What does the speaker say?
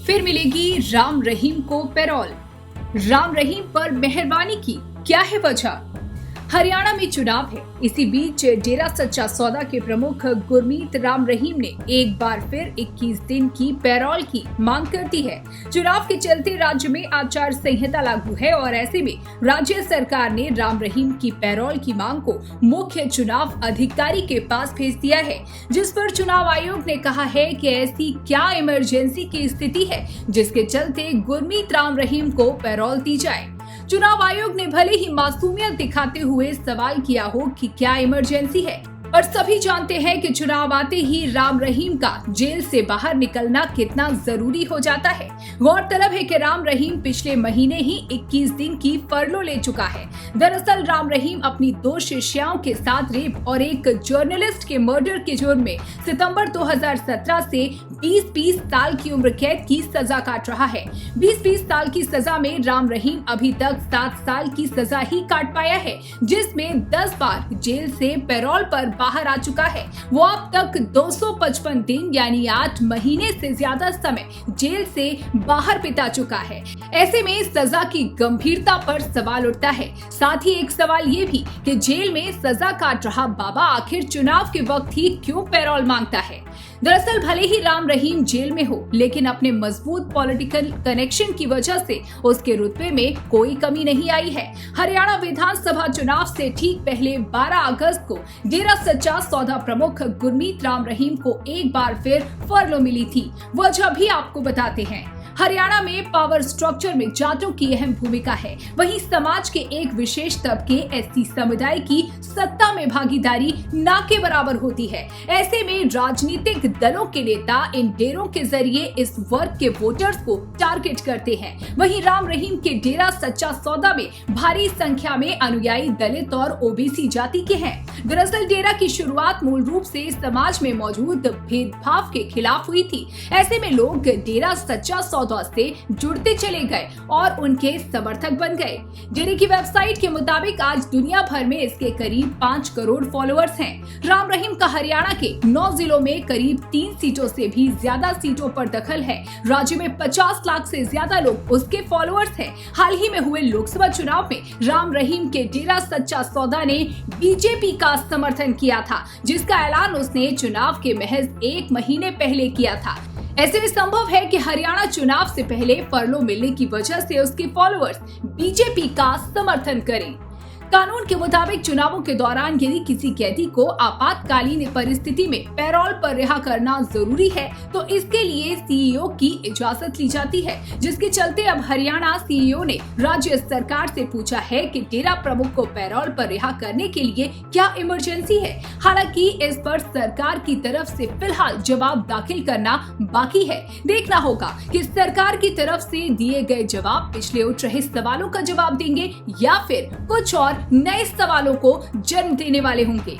फिर मिलेगी राम रहीम को पैरोल। राम रहीम पर मेहरबानी की क्या है वजह? हरियाणा में चुनाव है। इसी बीच डेरा सच्चा सौदा के प्रमुख गुरमीत राम रहीम ने एक बार फिर 21 दिन की पैरोल की मांग कर दी है। चुनाव के चलते राज्य में आचार संहिता लागू है और ऐसे में राज्य सरकार ने राम रहीम की पैरोल की मांग को मुख्य चुनाव अधिकारी के पास भेज दिया है, जिस पर चुनाव आयोग ने कहा है कि ऐसी क्या इमरजेंसी की स्थिति है जिसके चलते गुरमीत राम रहीम को पैरोल दी जाए। चुनाव आयोग ने भले ही मासूमियत दिखाते हुए सवाल किया हो कि क्या इमरजेंसी है, पर सभी जानते हैं कि चुनाव आते ही राम रहीम का जेल से बाहर निकलना कितना जरूरी हो जाता है। गौरतलब है कि राम रहीम पिछले महीने ही 21 दिन की फरलो ले चुका है। दरअसल राम रहीम अपनी 2 शिष्याओं के साथ रेप और एक जर्नलिस्ट के मर्डर के जुर्म में सितंबर 2017 से 20-20 साल की उम्र कैद की सजा काट रहा है। 20-20 साल की सजा में राम रहीम अभी तक 7 साल की सजा ही काट पाया है, जिसमें 10 बार जेल से पैरोल पर बाहर आ चुका है। वो अब तक 255 दिन यानी 8 महीने से ज्यादा समय जेल से बाहर बिता चुका है। ऐसे में सजा की गंभीरता पर सवाल उठता है। साथ ही एक सवाल ये भी कि जेल में सजा काट रहा बाबा आखिर चुनाव के वक्त ही क्यों पैरोल मांगता है। दरअसल भले ही राम रहीम जेल में हो, लेकिन अपने मजबूत पॉलिटिकल कनेक्शन की वजह से उसके रुतबे में कोई कमी नहीं आई है। हरियाणा विधानसभा चुनाव से ठीक पहले 12 अगस्त को डेरा सच्चा सौदा प्रमुख गुरमीत राम रहीम को एक बार फिर फरलो मिली थी। वजह भी आपको बताते हैं। हरियाणा में पावर स्ट्रक्चर में जाटों की अहम भूमिका है। वहीं समाज के एक विशेष तबके एससी समुदाय की सत्ता में भागीदारी ना के बराबर होती है। ऐसे में राजनीतिक दलों के नेता इन डेरों के जरिए इस वर्ग के वोटर्स को टारगेट करते हैं। वहीं राम रहीम के डेरा सच्चा सौदा में भारी संख्या में अनुयायी दलित और ओबीसी जाति के हैं। दरअसल डेरा की शुरुआत मूल रूप से समाज में मौजूद भेदभाव के खिलाफ हुई थी। ऐसे में लोग डेरा सच्चा सौदा से जुड़ते चले गए और उनके समर्थक बन गए। डेरे की वेबसाइट के मुताबिक आज दुनिया भर में इसके करीब 5 करोड़ फॉलोअर्स हैं। राम रहीम का हरियाणा के 9 जिलों में करीब 3 सीटों से भी ज्यादा सीटों पर दखल है। राज्य में 50 लाख से ज्यादा लोग उसके फॉलोअर्स हैं। हाल ही में हुए लोकसभा चुनाव में राम रहीम के डेरा सच्चा सौदा ने बीजेपी का समर्थन किया था, जिसका ऐलान उसने चुनाव के महज 1 महीने पहले किया था। ऐसे में संभव है कि हरियाणा चुनाव से पहले फरलो मिलने की वजह से उसके फॉलोअर्स बीजेपी का समर्थन करें। कानून के मुताबिक चुनावों के दौरान यदि किसी कैदी को आपातकालीन परिस्थिति में पैरोल पर रिहा करना जरूरी है तो इसके लिए सीईओ की इजाजत ली जाती है, जिसके चलते अब हरियाणा सीईओ ने राज्य सरकार से पूछा है कि डेरा प्रमुख को पैरोल पर रिहा करने के लिए क्या इमरजेंसी है। हालांकि इस पर सरकार की तरफ से फिलहाल जवाब दाखिल करना बाकी है। देखना होगा कि सरकार की तरफ से दिए गए जवाब पिछले उठ रहे सवालों का जवाब देंगे या फिर कुछ और नए सवालों को जन्म देने वाले होंगे।